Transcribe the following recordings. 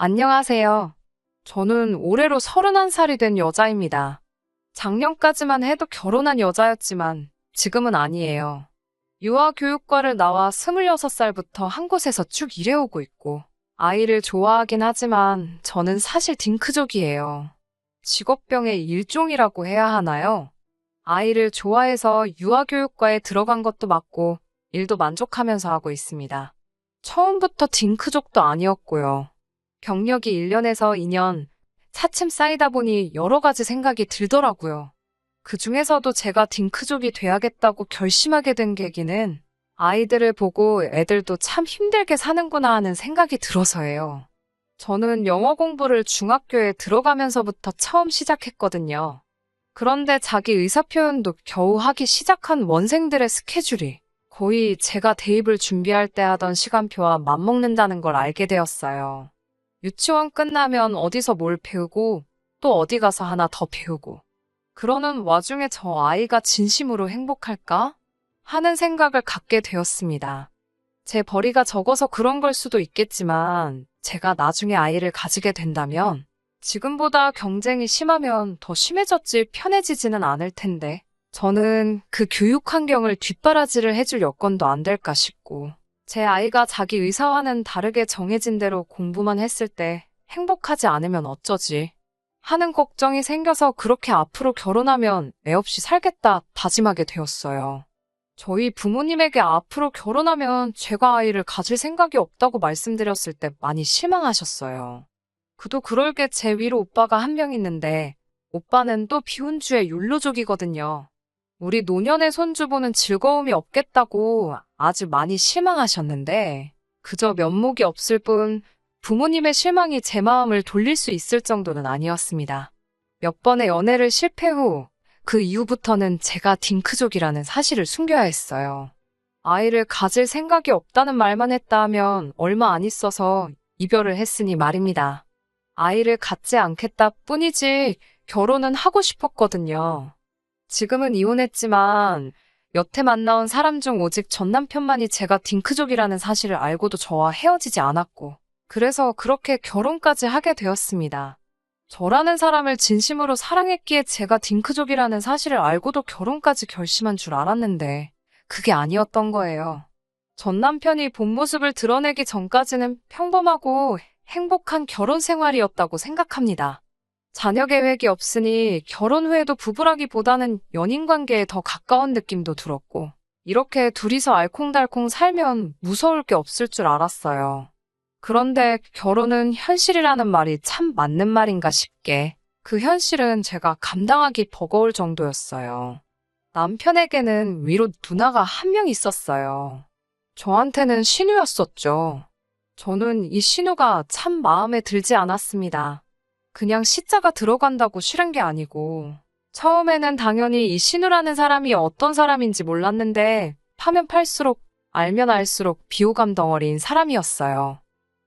안녕하세요. 저는 올해로 31살이 된 여자입니다. 작년까지만 해도 결혼한 여자였지만 지금은 아니에요. 유아교육과를 나와 26살부터 한 곳에서 쭉 일해오고 있고 아이를 좋아하긴 하지만 저는 사실 딩크족이에요. 직업병의 일종이라고 해야 하나요? 아이를 좋아해서 유아교육과에 들어간 것도 맞고 일도 만족하면서 하고 있습니다. 처음부터 딩크족도 아니었고요. 경력이 1년에서 2년, 차츰 쌓이다 보니 여러 가지 생각이 들더라고요. 그 중에서도 제가 딩크족이 돼야겠다고 결심하게 된 계기는 아이들을 보고 애들도 참 힘들게 사는구나 하는 생각이 들어서예요. 저는 영어 공부를 중학교에 들어가면서부터 처음 시작했거든요. 그런데 자기 의사표현도 겨우 하기 시작한 원생들의 스케줄이 거의 제가 대입을 준비할 때 하던 시간표와 맞먹는다는 걸 알게 되었어요. 유치원 끝나면 어디서 뭘 배우고 또 어디 가서 하나 더 배우고 그러는 와중에 저 아이가 진심으로 행복할까? 하는 생각을 갖게 되었습니다. 제 벌이가 적어서 그런 걸 수도 있겠지만 제가 나중에 아이를 가지게 된다면 지금보다 경쟁이 심하면 더 심해졌지 편해지지는 않을 텐데 저는 그 교육 환경을 뒷바라지를 해줄 여건도 안 될까 싶고 제 아이가 자기 의사와는 다르게 정해진 대로 공부만 했을 때 행복하지 않으면 어쩌지 하는 걱정이 생겨서 그렇게 앞으로 결혼하면 애 없이 살겠다 다짐하게 되었어요. 저희 부모님에게 앞으로 결혼하면 제가 아이를 가질 생각이 없다고 말씀드렸을 때 많이 실망하셨어요. 그도 그럴 게 제 위로 오빠가 한 명 있는데 오빠는 또 비혼주의 욜로족이거든요. 우리 노년의 손주 보는 즐거움이 없겠다고 아주 많이 실망하셨는데 그저 면목이 없을 뿐 부모님의 실망이 제 마음을 돌릴 수 있을 정도는 아니었습니다. 몇 번의 연애를 실패 후 그 이후부터는 제가 딩크족이라는 사실을 숨겨야 했어요. 아이를 가질 생각이 없다는 말만 했다 하면 얼마 안 있어서 이별을 했으니 말입니다. 아이를 갖지 않겠다 뿐이지 결혼은 하고 싶었거든요. 지금은 이혼했지만 여태 만나온 사람 중 오직 전 남편만이 제가 딩크족이라는 사실을 알고도 저와 헤어지지 않았고 그래서 그렇게 결혼까지 하게 되었습니다. 저라는 사람을 진심으로 사랑했기에 제가 딩크족이라는 사실을 알고도 결혼까지 결심한 줄 알았는데 그게 아니었던 거예요. 전 남편이 본 모습을 드러내기 전까지는 평범하고 행복한 결혼 생활이었다고 생각합니다. 자녀 계획이 없으니 결혼 후에도 부부라기보다는 연인 관계에 더 가까운 느낌도 들었고 이렇게 둘이서 알콩달콩 살면 무서울 게 없을 줄 알았어요. 그런데 결혼은 현실이라는 말이 참 맞는 말인가 싶게 그 현실은 제가 감당하기 버거울 정도였어요. 남편에게는 위로 누나가 한 명 있었어요. 저한테는 신우였었죠. 저는 이 신우가 참 마음에 들지 않았습니다. 그냥 시자가 들어간다고 싫은 게 아니고 처음에는 당연히 이 신우라는 사람이 어떤 사람인지 몰랐는데 파면 팔수록 알면 알수록 비호감 덩어리인 사람이었어요.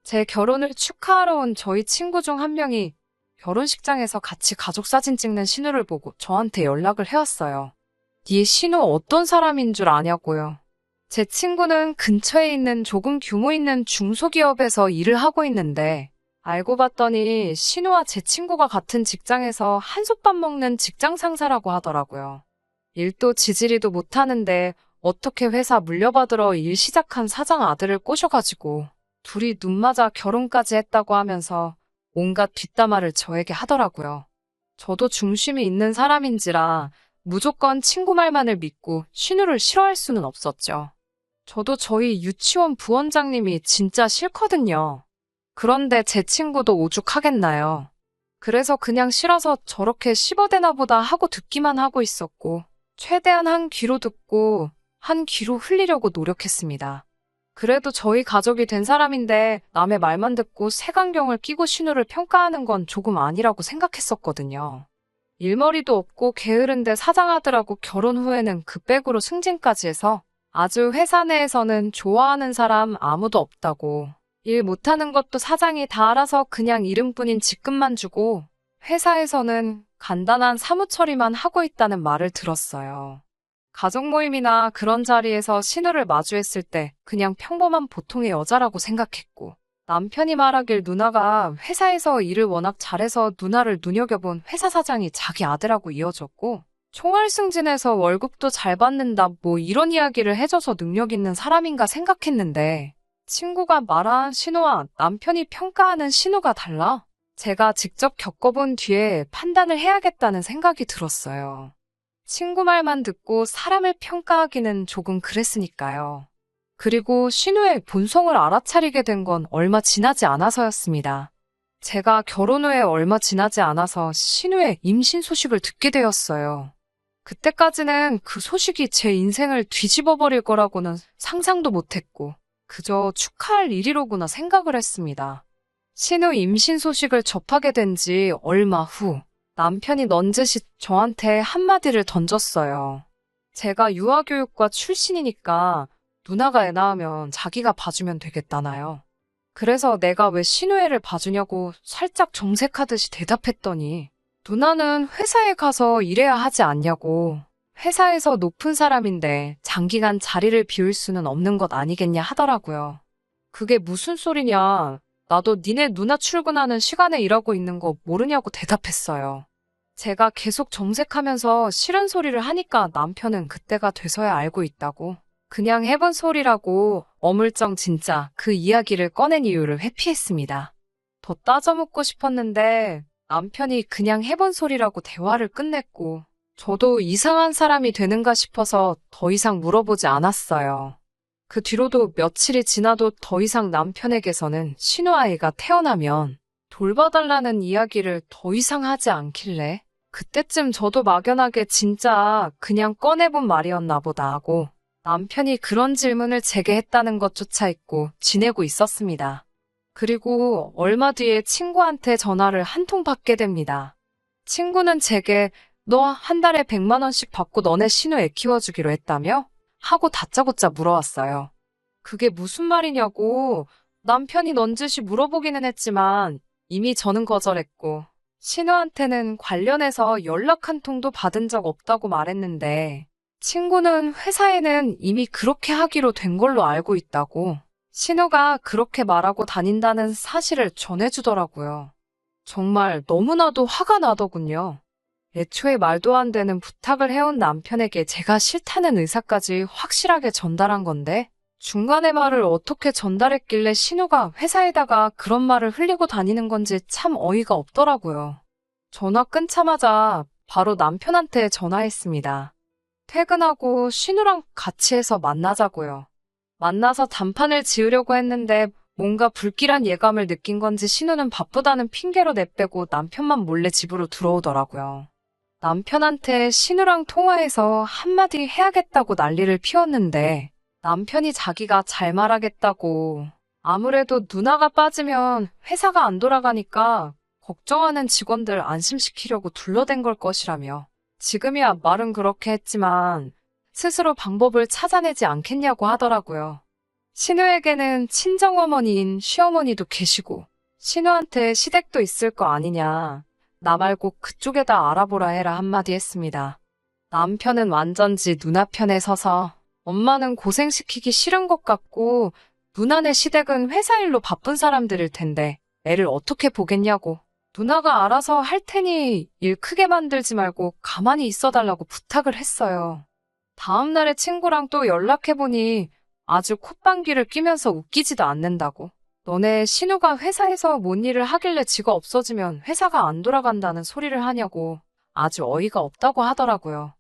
제 결혼을 축하하러 온 저희 친구 중 한 명이 결혼식장에서 같이 가족 사진 찍는 신우를 보고 저한테 연락을 해왔어요. 네 신우 어떤 사람인 줄 아냐고요. 제 친구는 근처에 있는 조금 규모 있는 중소기업에서 일을 하고 있는데 알고 봤더니 신우와 제 친구가 같은 직장에서 한솥밥 먹는 직장 상사라고 하더라고요. 일도 지지리도 못하는데 어떻게 회사 물려받으러 일 시작한 사장 아들을 꼬셔가지고 둘이 눈 맞아 결혼까지 했다고 하면서 온갖 뒷담화를 저에게 하더라고요. 저도 중심이 있는 사람인지라 무조건 친구 말만을 믿고 신우를 싫어할 수는 없었죠. 저도 저희 유치원 부원장님이 진짜 싫거든요. 그런데 제 친구도 오죽하겠나요. 그래서 그냥 싫어서 저렇게 씹어대나 보다 하고 듣기만 하고 있었고 최대한 한 귀로 듣고 한 귀로 흘리려고 노력했습니다. 그래도 저희 가족이 된 사람인데 남의 말만 듣고 색안경을 끼고 신우를 평가하는 건 조금 아니라고 생각했었거든요. 일머리도 없고 게으른데 사장아들하고 결혼 후에는 그 백으로 승진까지 해서 아주 회사 내에서는 좋아하는 사람 아무도 없다고 일 못하는 것도 사장이 다 알아서 그냥 이름뿐인 직급만 주고 회사에서는 간단한 사무 처리만 하고 있다는 말을 들었어요. 가족 모임이나 그런 자리에서 신우를 마주했을 때 그냥 평범한 보통의 여자라고 생각했고 남편이 말하길 누나가 회사에서 일을 워낙 잘해서 누나를 눈여겨본 회사 사장이 자기 아들하고 이어졌고, 총알 승진해서 월급도 잘 받는다 뭐 이런 이야기를 해줘서 능력 있는 사람인가 생각했는데, 친구가 말한 신우와 남편이 평가하는 신우가 달라. 제가 직접 겪어본 뒤에 판단을 해야겠다는 생각이 들었어요. 친구 말만 듣고 사람을 평가하기는 조금 그랬으니까요. 그리고 신우의 본성을 알아차리게 된 건 얼마 지나지 않아서였습니다. 제가 결혼 후에 얼마 지나지 않아서 신우의 임신 소식을 듣게 되었어요. 그때까지는 그 소식이 제 인생을 뒤집어 버릴 거라고는 상상도 못했고, 그저 축하할 일이로구나 생각을 했습니다. 신우 임신 소식을 접하게 된 지 얼마 후, 남편이 넌지시 저한테 한마디를 던졌어요. 제가 유아교육과 출신이니까 누나가 애 낳으면 자기가 봐주면 되겠다나요. 그래서 내가 왜 신우애를 봐주냐고 살짝 정색하듯이 대답했더니 누나는 회사에 가서 일해야 하지 않냐고. 회사에서 높은 사람인데 장기간 자리를 비울 수는 없는 것 아니겠냐 하더라고요. 그게 무슨 소리냐. 나도 니네 누나 출근하는 시간에 일하고 있는 거 모르냐고 대답했어요. 제가 계속 정색하면서 싫은 소리를 하니까 남편은 그때가 돼서야 알고 있다고. 그냥 해본 소리라고 어물쩡 진짜 그 이야기를 꺼낸 이유를 회피했습니다. 더 따져묻고 싶었는데 남편이 그냥 해본 소리라고 대화를 끝냈고 저도 이상한 사람이 되는가 싶어서 더 이상 물어보지 않았어요. 그 뒤로도 며칠이 지나도 더 이상 남편에게서는 신우아이가 태어나면 돌봐달라는 이야기를 더 이상 하지 않길래 그때쯤 저도 막연하게 진짜 그냥 꺼내본 말이었나 보다 하고 남편이 그런 질문을 제게 했다는 것조차 잊고 지내고 있었습니다. 그리고 얼마 뒤에 친구한테 전화를 한 통 받게 됩니다. 친구는 제게 너 한 달에 100만 원씩 받고 너네 신우 애 키워주기로 했다며? 하고 다짜고짜 물어왔어요. 그게 무슨 말이냐고 남편이 넌지시 물어보기는 했지만 이미 저는 거절했고 신우한테는 관련해서 연락 한 통도 받은 적 없다고 말했는데 친구는 회사에는 이미 그렇게 하기로 된 걸로 알고 있다고 신우가 그렇게 말하고 다닌다는 사실을 전해주더라고요. 정말 너무나도 화가 나더군요. 애초에 말도 안 되는 부탁을 해온 남편에게 제가 싫다는 의사까지 확실하게 전달한 건데 중간에 말을 어떻게 전달했길래 신우가 회사에다가 그런 말을 흘리고 다니는 건지 참 어이가 없더라고요. 전화 끊자마자 바로 남편한테 전화했습니다. 퇴근하고 신우랑 같이 해서 만나자고요. 만나서 단판을 지으려고 했는데 뭔가 불길한 예감을 느낀 건지 신우는 바쁘다는 핑계로 내빼고 남편만 몰래 집으로 들어오더라고요. 남편한테 신우랑 통화해서 한마디 해야겠다고 난리를 피웠는데 남편이 자기가 잘 말하겠다고 아무래도 누나가 빠지면 회사가 안 돌아가니까 걱정하는 직원들 안심시키려고 둘러댄 걸 것이라며 지금이야 말은 그렇게 했지만 스스로 방법을 찾아내지 않겠냐고 하더라고요. 신우에게는 친정어머니인 시어머니도 계시고 신우한테 시댁도 있을 거 아니냐. 나 말고 그쪽에다 알아보라 해라 한마디 했습니다. 남편은 완전지 누나 편에 서서 엄마는 고생시키기 싫은 것 같고 누나네 시댁은 회사 일로 바쁜 사람들일 텐데 애를 어떻게 보겠냐고. 누나가 알아서 할 테니 일 크게 만들지 말고 가만히 있어달라고 부탁을 했어요. 다음 날에 친구랑 또 연락해보니 아주 콧방귀를 뀌면서 웃기지도 않는다고. 너네 신우가 회사에서 뭔 일을 하길래 지가 없어지면 회사가 안 돌아간다는 소리를 하냐고 아주 어이가 없다고 하더라고요.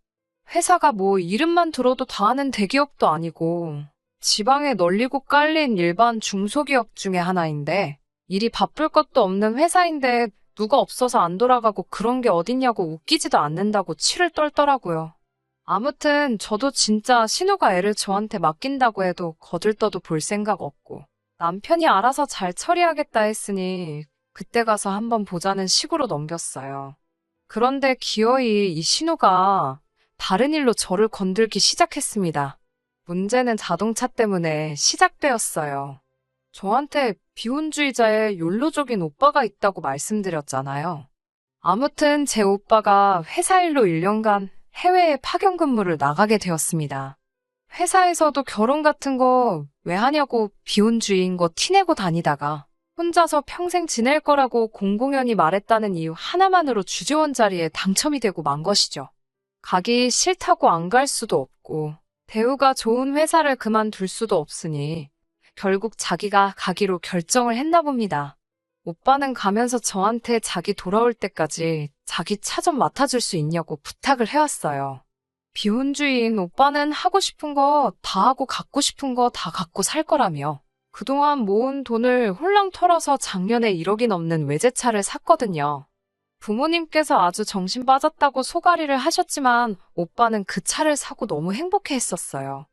회사가 뭐 이름만 들어도 다 아는 대기업도 아니고 지방에 널리고 깔린 일반 중소기업 중에 하나인데 일이 바쁠 것도 없는 회사인데 누가 없어서 안 돌아가고 그런 게 어딨냐고 웃기지도 않는다고 치를 떨더라고요. 아무튼 저도 진짜 신우가 애를 저한테 맡긴다고 해도 거들떠도 볼 생각 없고 남편이 알아서 잘 처리하겠다 했으니 그때 가서 한번 보자는 식으로 넘겼어요. 그런데 기어이 이 신우가 다른 일로 저를 건들기 시작했습니다. 문제는 자동차 때문에 시작되었어요. 저한테 비혼주의자의 욜로족인 오빠가 있다고 말씀드렸잖아요. 아무튼 제 오빠가 회사 일로 1년간 해외에 파견 근무를 나가게 되었습니다. 회사에서도 결혼 같은 거 왜 하냐고 비혼주의인 거 티내고 다니다가 혼자서 평생 지낼 거라고 공공연히 말했다는 이유 하나만으로 주재원 자리에 당첨이 되고 만 것이죠. 가기 싫다고 안 갈 수도 없고 대우가 좋은 회사를 그만둘 수도 없으니 결국 자기가 가기로 결정을 했나 봅니다. 오빠는 가면서 저한테 자기 돌아올 때까지 자기 차 좀 맡아줄 수 있냐고 부탁을 해왔어요. 비혼주의인 오빠는 하고 싶은 거 다 하고 갖고 싶은 거 다 갖고 살 거라며 그동안 모은 돈을 홀랑 털어서 작년에 1억이 넘는 외제차를 샀거든요. 부모님께서 아주 정신 빠졌다고 소가리를 하셨지만 오빠는 그 차를 사고 너무 행복해 했었어요.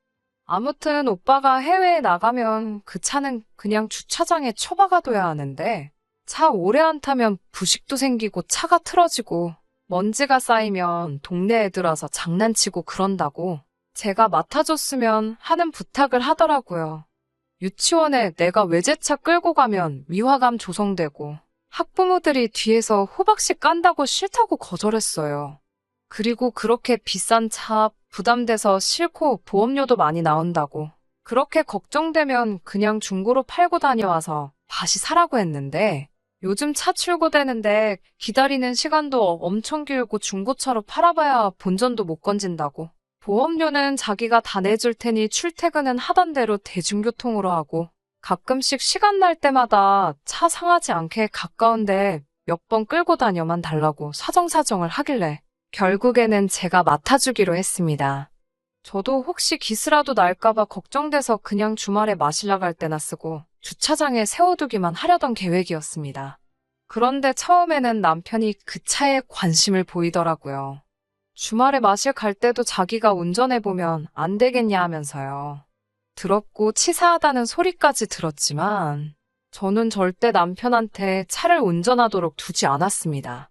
아무튼 오빠가 해외에 나가면 그 차는 그냥 주차장에 처박아둬야 하는데 차 오래 안 타면 부식도 생기고 차가 틀어지고 먼지가 쌓이면 동네 애들 와서 장난치고 그런다고 제가 맡아줬으면 하는 부탁을 하더라고요. 유치원에 내가 외제차 끌고 가면 위화감 조성되고 학부모들이 뒤에서 호박씨 깐다고 싫다고 거절했어요. 그리고 그렇게 비싼 차 부담돼서 싫고 보험료도 많이 나온다고 그렇게 걱정되면 그냥 중고로 팔고 다녀와서 다시 사라고 했는데 요즘 차 출고되는데 기다리는 시간도 엄청 길고 중고차로 팔아봐야 본전도 못 건진다고 보험료는 자기가 다 내줄 테니 출퇴근은 하던 대로 대중교통으로 하고 가끔씩 시간 날 때마다 차 상하지 않게 가까운데 몇 번 끌고 다녀만 달라고 사정사정을 하길래 결국에는 제가 맡아주기로 했습니다. 저도 혹시 기스라도 날까봐 걱정돼서 그냥 주말에 마실 나갈 때나 쓰고 주차장에 세워두기만 하려던 계획이었습니다. 그런데 처음에는 남편이 그 차에 관심을 보이더라고요. 주말에 마실 갈 때도 자기가 운전해보면 안 되겠냐 하면서요. 더럽고 치사하다는 소리까지 들었지만 저는 절대 남편한테 차를 운전하도록 두지 않았습니다.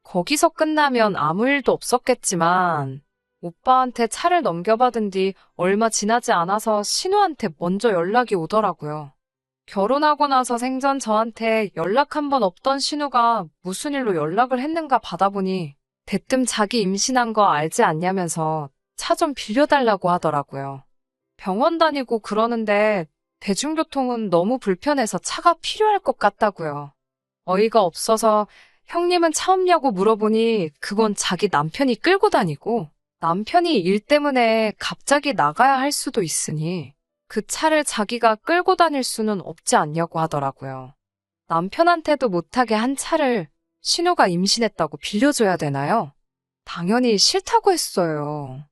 거기서 끝나면 아무 일도 없었겠지만 오빠한테 차를 넘겨받은 뒤 얼마 지나지 않아서 신우한테 먼저 연락이 오더라고요. 결혼하고 나서 생전 저한테 연락 한 번 없던 신우가 무슨 일로 연락을 했는가 받아보니 대뜸 자기 임신한 거 알지 않냐면서 차 좀 빌려달라고 하더라고요. 병원 다니고 그러는데 대중교통은 너무 불편해서 차가 필요할 것 같다고요. 어이가 없어서 형님은 차 없냐고 물어보니 그건 자기 남편이 끌고 다니고 남편이 일 때문에 갑자기 나가야 할 수도 있으니 그 차를 자기가 끌고 다닐 수는 없지 않냐고 하더라고요. 남편한테도 못하게 한 차를 신우가 임신했다고 빌려줘야 되나요? 당연히 싫다고 했어요.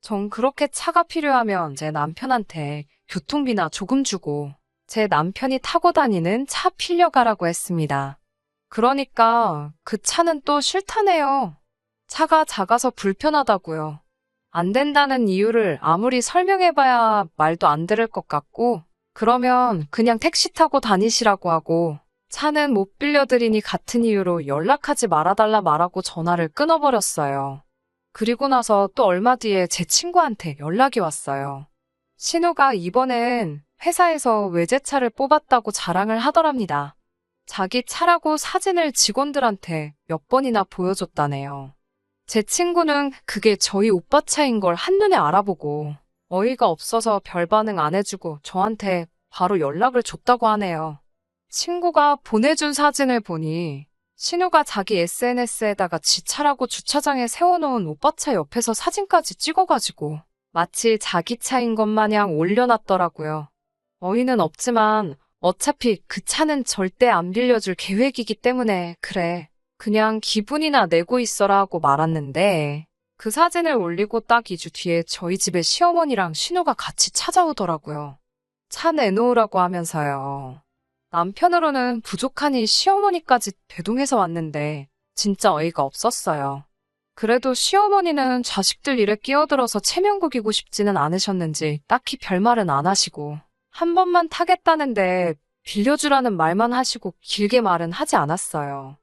전 그렇게 차가 필요하면 제 남편한테 교통비나 조금 주고 제 남편이 타고 다니는 차 빌려가라고 했습니다. 그러니까 그 차는 또 싫다네요. 차가 작아서 불편하다고요. 안 된다는 이유를 아무리 설명해봐야 말도 안 들을 것 같고 그러면 그냥 택시 타고 다니시라고 하고 차는 못 빌려드리니 같은 이유로 연락하지 말아달라 말하고 전화를 끊어버렸어요. 그리고 나서 또 얼마 뒤에 제 친구한테 연락이 왔어요. 신우가 이번엔 회사에서 외제차를 뽑았다고 자랑을 하더랍니다. 자기 차라고 사진을 직원들한테 몇 번이나 보여줬다네요. 제 친구는 그게 저희 오빠 차인 걸 한눈에 알아보고 어이가 없어서 별 반응 안 해주고 저한테 바로 연락을 줬다고 하네요. 친구가 보내준 사진을 보니 신우가 자기 SNS에다가 지 차라고 주차장에 세워놓은 오빠 차 옆에서 사진까지 찍어가지고 마치 자기 차인 것 마냥 올려놨더라고요. 어이는 없지만 어차피 그 차는 절대 안 빌려줄 계획이기 때문에 그래, 그냥 기분이나 내고 있어라 하고 말았는데 그 사진을 올리고 딱 2주 뒤에 저희 집에 시어머니랑 신우가 같이 찾아오더라고요. 차 내놓으라고 하면서요. 남편으로는 부족하니 시어머니까지 대동해서 왔는데 진짜 어이가 없었어요. 그래도 시어머니는 자식들 일에 끼어들어서 체면구기고 싶지는 않으셨는지 딱히 별말은 안 하시고 한 번만 타겠다는데 빌려주라는 말만 하시고 길게 말은 하지 않았어요.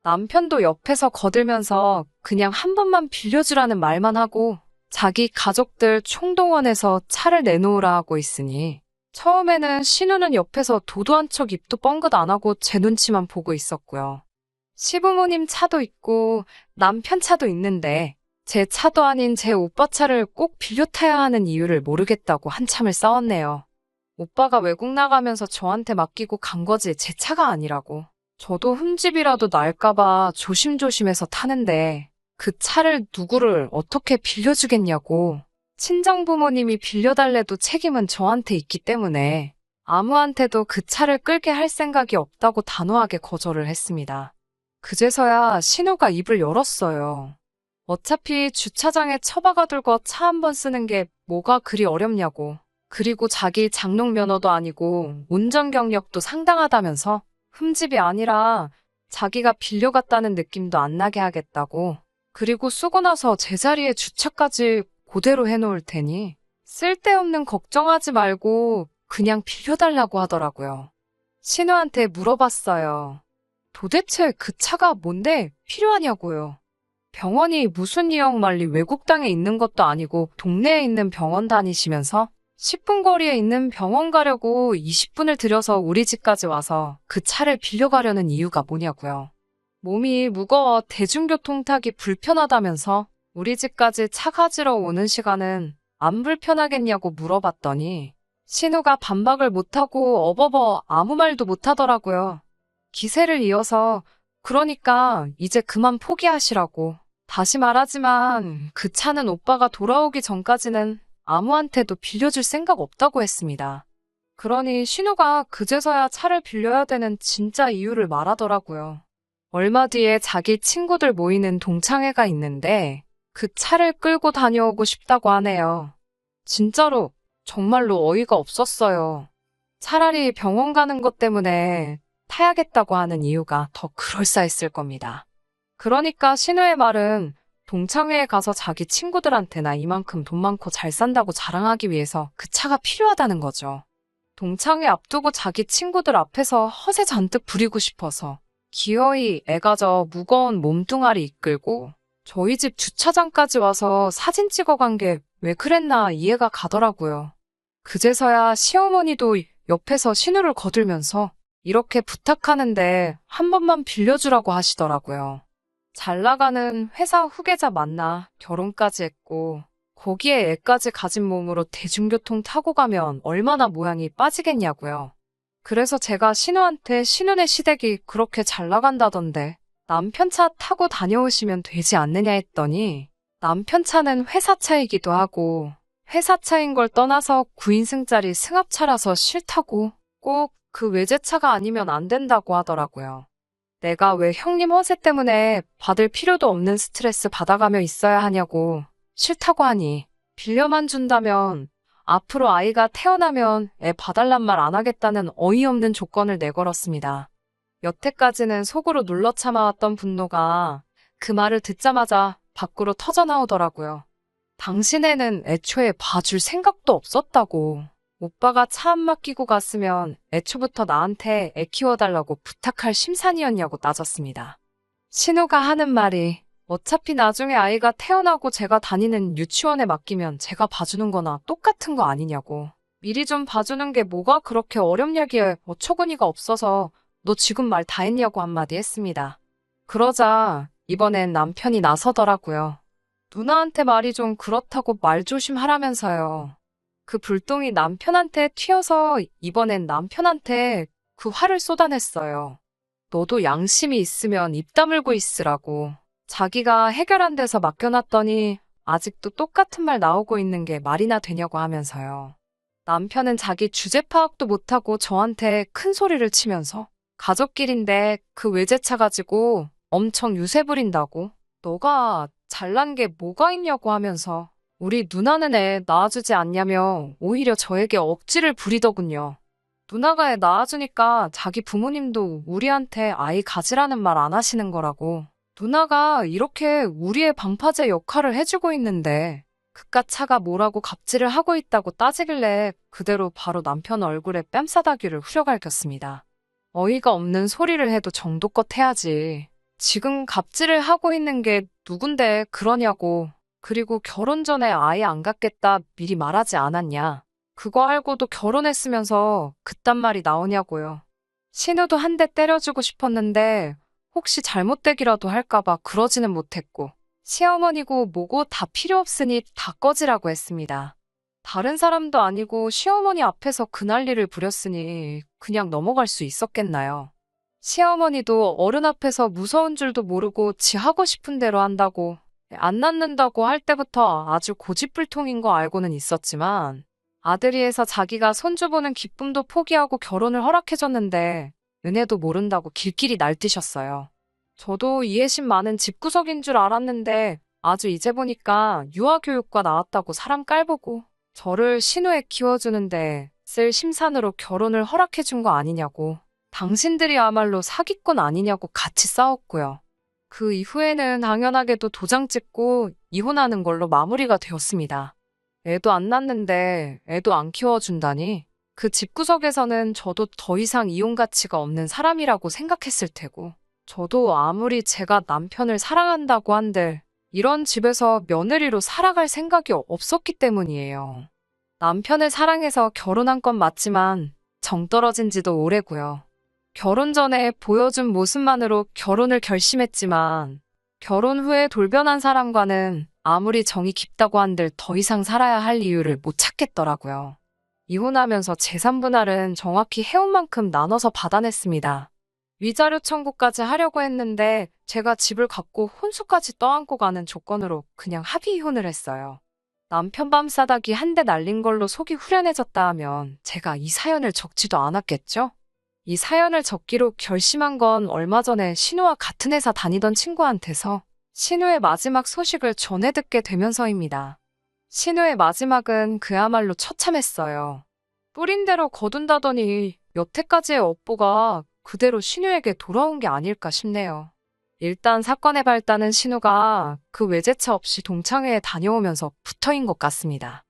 남편도 옆에서 거들면서 그냥 한 번만 빌려주라는 말만 하고 자기 가족들 총동원해서 차를 내놓으라 하고 있으니 처음에는 신우는 옆에서 도도 한 척 입도 뻥긋 안 하고 제 눈치만 보고 있었고요. 시부모님 차도 있고 남편 차도 있는데 제 차도 아닌 제 오빠 차를 꼭 빌려 타야 하는 이유를 모르겠다고 한참을 싸웠네요. 오빠가 외국 나가면서 저한테 맡기고 간 거지 제 차가 아니라고. 저도 흠집이라도 날까봐 조심조심해서 타는데 그 차를 누구를 어떻게 빌려주겠냐고. 친정 부모님이 빌려달래도 책임은 저한테 있기 때문에 아무한테도 그 차를 끌게 할 생각이 없다고 단호하게 거절을 했습니다. 그제서야 신우가 입을 열었어요. 어차피 주차장에 처박아 둘고 차 한 번 쓰는 게 뭐가 그리 어렵냐고. 그리고 자기 장롱 면허도 아니고 운전 경력도 상당하다면서 흠집이 아니라 자기가 빌려갔다는 느낌도 안 나게 하겠다고. 그리고 쓰고 나서 제자리에 주차까지 그대로 해놓을 테니 쓸데없는 걱정하지 말고 그냥 빌려달라고 하더라고요. 신우한테 물어봤어요. 도대체 그 차가 뭔데 필요하냐고요. 병원이 무슨 이역만리 외국 땅에 있는 것도 아니고 동네에 있는 병원 다니시면서 10분 거리에 있는 병원 가려고 20분을 들여서 우리 집까지 와서 그 차를 빌려가려는 이유가 뭐냐고요. 몸이 무거워 대중교통 타기 불편하다면서 우리 집까지 차 가지러 오는 시간은 안 불편하겠냐고 물어봤더니 신우가 반박을 못하고 어버버 아무 말도 못하더라고요. 기세를 이어서 그러니까 이제 그만 포기하시라고. 다시 말하지만 그 차는 오빠가 돌아오기 전까지는 아무한테도 빌려줄 생각 없다고 했습니다. 그러니 신우가 그제서야 차를 빌려야 되는 진짜 이유를 말하더라고요. 얼마 뒤에 자기 친구들 모이는 동창회가 있는데 그 차를 끌고 다녀오고 싶다고 하네요. 진짜로 정말로 어이가 없었어요. 차라리 병원 가는 것 때문에 타야겠다고 하는 이유가 더 그럴싸했을 겁니다. 그러니까 신우의 말은 동창회에 가서 자기 친구들한테나 이만큼 돈 많고 잘 산다고 자랑하기 위해서 그 차가 필요하다는 거죠. 동창회 앞두고 자기 친구들 앞에서 허세 잔뜩 부리고 싶어서 기어이 애가 저 무거운 몸뚱아리 이끌고 저희 집 주차장까지 와서 사진 찍어간 게 왜 그랬나 이해가 가더라고요. 그제서야 시어머니도 옆에서 신우를 거들면서 이렇게 부탁하는데 한 번만 빌려주라고 하시더라고요. 잘 나가는 회사 후계자 만나 결혼까지 했고 거기에 애까지 가진 몸으로 대중교통 타고 가면 얼마나 모양이 빠지겠냐고요. 그래서 제가 신우한테 신우네 시댁이 그렇게 잘 나간다던데 남편 차 타고 다녀오시면 되지 않느냐 했더니 남편 차는 회사 차이기도 하고 회사 차인 걸 떠나서 9인승짜리 승합차라서 싫다고 꼭 그 외제차가 아니면 안 된다고 하더라고요. 내가 왜 형님 허세 때문에 받을 필요도 없는 스트레스 받아가며 있어야 하냐고 싫다고 하니 빌려만 준다면 앞으로 아이가 태어나면 애 봐달란 말 안 하겠다는 어이없는 조건을 내걸었습니다. 여태까지는 속으로 눌러 참아왔던 분노가 그 말을 듣자마자 밖으로 터져나오더라고요. 당신애는 애초에 봐줄 생각도 없었다고. 오빠가 차 안 맡기고 갔으면 애초부터 나한테 애 키워달라고 부탁할 심산이었냐고 따졌습니다. 신우가 하는 말이 어차피 나중에 아이가 태어나고 제가 다니는 유치원에 맡기면 제가 봐주는 거나 똑같은 거 아니냐고. 미리 좀 봐주는 게 뭐가 그렇게 어렵냐기에 어처구니가 없어서 너 지금 말 다 했냐고 한마디 했습니다. 그러자 이번엔 남편이 나서더라고요. 누나한테 말이 좀 그렇다고 말 조심하라면서요. 그 불똥이 남편한테 튀어서 이번엔 남편한테 그 화를 쏟아냈어요. 너도 양심이 있으면 입 다물고 있으라고. 자기가 해결 안 돼서 맡겨놨더니 아직도 똑같은 말 나오고 있는 게 말이나 되냐고 하면서요. 남편은 자기 주제 파악도 못하고 저한테 큰 소리를 치면서 가족끼린데 그 외제차 가지고 엄청 유세 부린다고. 너가 잘난 게 뭐가 있냐고 하면서 우리 누나는 애 낳아주지 않냐며 오히려 저에게 억지를 부리더군요. 누나가 애 낳아주니까 자기 부모님도 우리한테 아이 가지라는 말 안 하시는 거라고. 누나가 이렇게 우리의 방파제 역할을 해주고 있는데 그깟 차가 뭐라고 갑질을 하고 있다고 따지길래 그대로 바로 남편 얼굴에 뺨싸다귀를 후려갈겼습니다. 어이가 없는 소리를 해도 정도껏 해야지. 지금 갑질을 하고 있는 게 누군데 그러냐고. 그리고 결혼 전에 아예 안 갖겠다 미리 말하지 않았냐. 그거 알고도 결혼했으면서 그딴 말이 나오냐고요. 신우도 한 대 때려주고 싶었는데 혹시 잘못되기라도 할까봐 그러지는 못했고 시어머니고 뭐고 다 필요 없으니 다 꺼지라고 했습니다. 다른 사람도 아니고 시어머니 앞에서 그 난리를 부렸으니 그냥 넘어갈 수 있었겠나요? 시어머니도 어른 앞에서 무서운 줄도 모르고 지 하고 싶은 대로 한다고, 안 낳는다고 할 때부터 아주 고집불통인 거 알고는 있었지만, 아들이 해서 자기가 손주 보는 기쁨도 포기하고 결혼을 허락해줬는데, 은혜도 모른다고 길길이 날뛰셨어요. 저도 이해심 많은 집구석인 줄 알았는데, 아주 이제 보니까 유아교육과 나왔다고 사람 깔보고, 저를 신우에 키워주는데 쓸 심산으로 결혼을 허락해준 거 아니냐고, 당신들이야말로 사기꾼 아니냐고 같이 싸웠고요. 그 이후에는 당연하게도 도장 찍고 이혼하는 걸로 마무리가 되었습니다. 애도 안 낳는데 애도 안 키워준다니? 그 집구석에서는 저도 더 이상 이혼 가치가 없는 사람이라고 생각했을 테고, 저도 아무리 제가 남편을 사랑한다고 한들 이런 집에서 며느리로 살아갈 생각이 없었기 때문이에요. 남편을 사랑해서 결혼한 건 맞지만 정 떨어진 지도 오래고요. 결혼 전에 보여준 모습만으로 결혼을 결심했지만 결혼 후에 돌변한 사람과는 아무리 정이 깊다고 한들 더 이상 살아야 할 이유를 못 찾겠더라고요. 이혼하면서 재산 분할은 정확히 해온 만큼 나눠서 받아냈습니다. 위자료 청구까지 하려고 했는데 제가 집을 갖고 혼수까지 떠안고 가는 조건으로 그냥 합의 이혼을 했어요. 남편 밤싸다기 한 대 날린 걸로 속이 후련해졌다 하면 제가 이 사연을 적지도 않았겠죠? 이 사연을 적기로 결심한 건 얼마 전에 신우와 같은 회사 다니던 친구한테서 신우의 마지막 소식을 전해 듣게 되면서입니다. 신우의 마지막은 그야말로 처참했어요. 뿌린 대로 거둔다더니 여태까지의 업보가 그대로 신우에게 돌아온 게 아닐까 싶네요. 일단 사건의 발단은 신우가 그 외제차 없이 동창회에 다녀오면서 부터인 것 같습니다.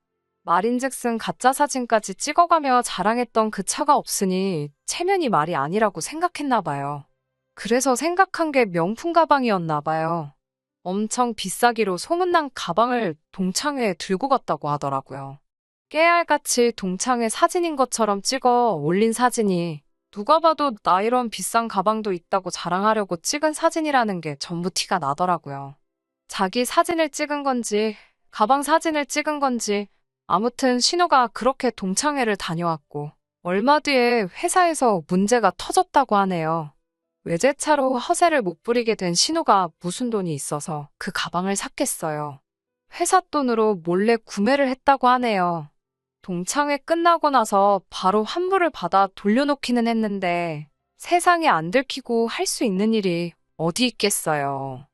말인즉슨 가짜 사진까지 찍어가며 자랑했던 그 차가 없으니 체면이 말이 아니라고 생각했나 봐요. 그래서 생각한 게 명품 가방이었나 봐요. 엄청 비싸기로 소문난 가방을 동창회에 들고 갔다고 하더라고요. 깨알같이 동창회 사진인 것처럼 찍어 올린 사진이 누가 봐도 나 이런 비싼 가방도 있다고 자랑하려고 찍은 사진이라는 게 전부 티가 나더라고요. 자기 사진을 찍은 건지 가방 사진을 찍은 건지 아무튼 신우가 그렇게 동창회를 다녀왔고 얼마 뒤에 회사에서 문제가 터졌다고 하네요. 외제차로 허세를 못 부리게 된 신우가 무슨 돈이 있어서 그 가방을 샀겠어요. 회사 돈으로 몰래 구매를 했다고 하네요. 동창회 끝나고 나서 바로 환불을 받아 돌려놓기는 했는데 세상에 안 들키고 할 수 있는 일이 어디 있겠어요.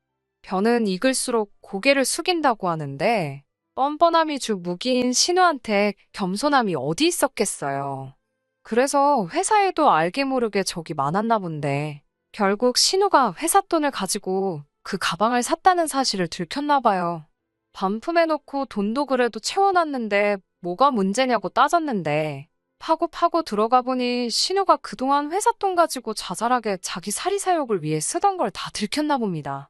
변은 익을수록 고개를 숙인다고 하는데 뻔뻔함이 주 무기인 신우한테 겸손함이 어디 있었겠어요. 그래서 회사에도 알게 모르게 적이 많았나 본데 결국 신우가 회사 돈을 가지고 그 가방을 샀다는 사실을 들켰나 봐요. 반품해놓고 돈도 그래도 채워놨는데 뭐가 문제냐고 따졌는데 파고 들어가 보니 신우가 그동안 회사 돈 가지고 자잘하게 자기 사리사욕을 위해 쓰던 걸 다 들켰나 봅니다.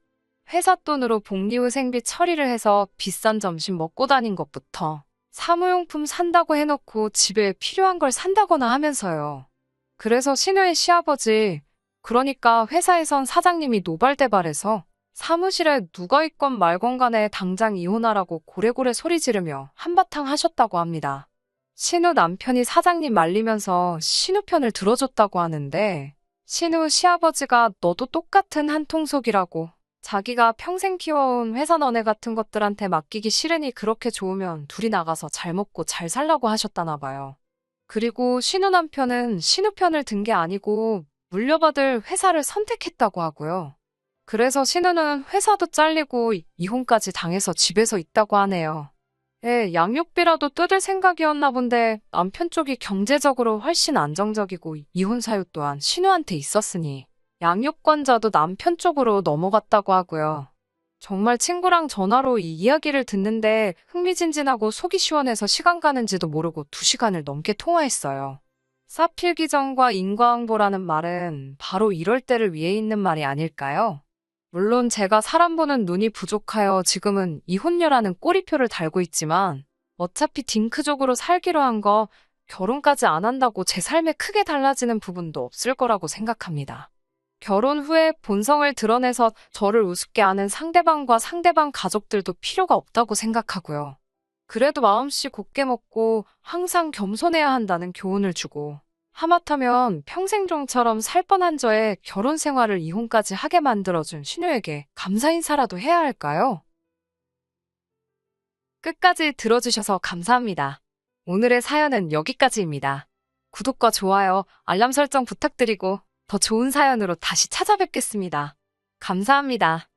회사 돈으로 복리후생비 처리를 해서 비싼 점심 먹고 다닌 것부터 사무용품 산다고 해놓고 집에 필요한 걸 산다거나 하면서요. 그래서 신우의 시아버지, 그러니까 회사에선 사장님이 노발대발해서 사무실에 누가 있건 말건 간에 당장 이혼하라고 고래고래 소리 지르며 한바탕 하셨다고 합니다. 신우 남편이 사장님 말리면서 신우 편을 들어줬다고 하는데 신우 시아버지가 너도 똑같은 한통속이라고 자기가 평생 키워온 회사 너네 같은 것들한테 맡기기 싫으니 그렇게 좋으면 둘이 나가서 잘 먹고 잘 살라고 하셨다나 봐요. 그리고 신우 남편은 신우 편을 든 게 아니고 물려받을 회사를 선택했다고 하고요. 그래서 신우는 회사도 잘리고 이혼까지 당해서 집에서 있다고 하네요. 양육비라도 뜯을 생각이었나 본데 남편 쪽이 경제적으로 훨씬 안정적이고 이혼 사유 또한 신우한테 있었으니 양육권자도 남편 쪽으로 넘어갔다고 하고요. 정말 친구랑 전화로 이 이야기를 듣는데 흥미진진하고 속이 시원해서 시간 가는지도 모르고 2시간을 넘게 통화했어요. 사필기정과 인과응보라는 말은 바로 이럴 때를 위해 있는 말이 아닐까요? 물론 제가 사람 보는 눈이 부족하여 지금은 이혼녀라는 꼬리표를 달고 있지만 어차피 딩크족으로 살기로 한 거 결혼까지 안 한다고 제 삶에 크게 달라지는 부분도 없을 거라고 생각합니다. 결혼 후에 본성을 드러내서 저를 우습게 하는 상대방과 상대방 가족들도 필요가 없다고 생각하고요. 그래도 마음씨 곱게 먹고 항상 겸손해야 한다는 교훈을 주고, 하마터면 평생종처럼 살 뻔한 저의 결혼 생활을 이혼까지 하게 만들어준 신우에게 감사 인사라도 해야 할까요? 끝까지 들어주셔서 감사합니다. 오늘의 사연은 여기까지입니다. 구독과 좋아요, 알람 설정 부탁드리고 더 좋은 사연으로 다시 찾아뵙겠습니다. 감사합니다.